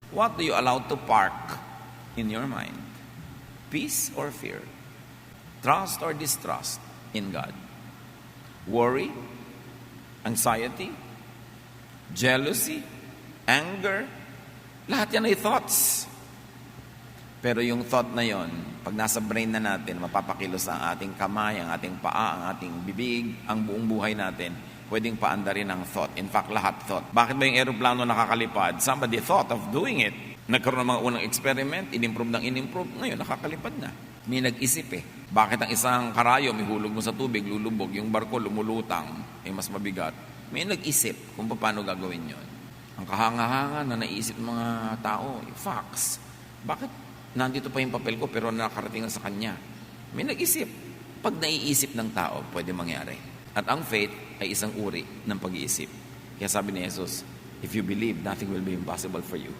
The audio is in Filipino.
What do you allow to park in your mind? Peace or fear? Trust or distrust in God? Worry? Anxiety? Jealousy? Anger? Lahat yan ay thoughts. Pero yung thought na yon, pag nasa brain na natin, mapapakilos ang ating kamay, ang ating paa, ang ating bibig, ang buong buhay natin, pwedeng paandarin ang thought. In fact, lahat thought. Bakit ba yung aeroplano nakakalipad? Somebody thought of doing it. Nagkaroon ng mga unang experiment, in-improve ng in-improve, ngayon nakakalipad na. May nag-isip eh. Bakit ang isang karayo, may hulog mo sa tubig, lulubog, yung barko lumulutang, ay mas mabigat. May nag-isip kung paano gagawin yon. Ang kahanga-hanga na naisip ng mga tao, facts. Bakit nandito pa yung papel ko pero nakarating na sa kanya? May nag-isip. Pag naiisip ng tao, pwede mangyari. At ang faith ay isang uri ng pag-iisip. Kaya sabi ni Jesus, if you believe, nothing will be impossible for you.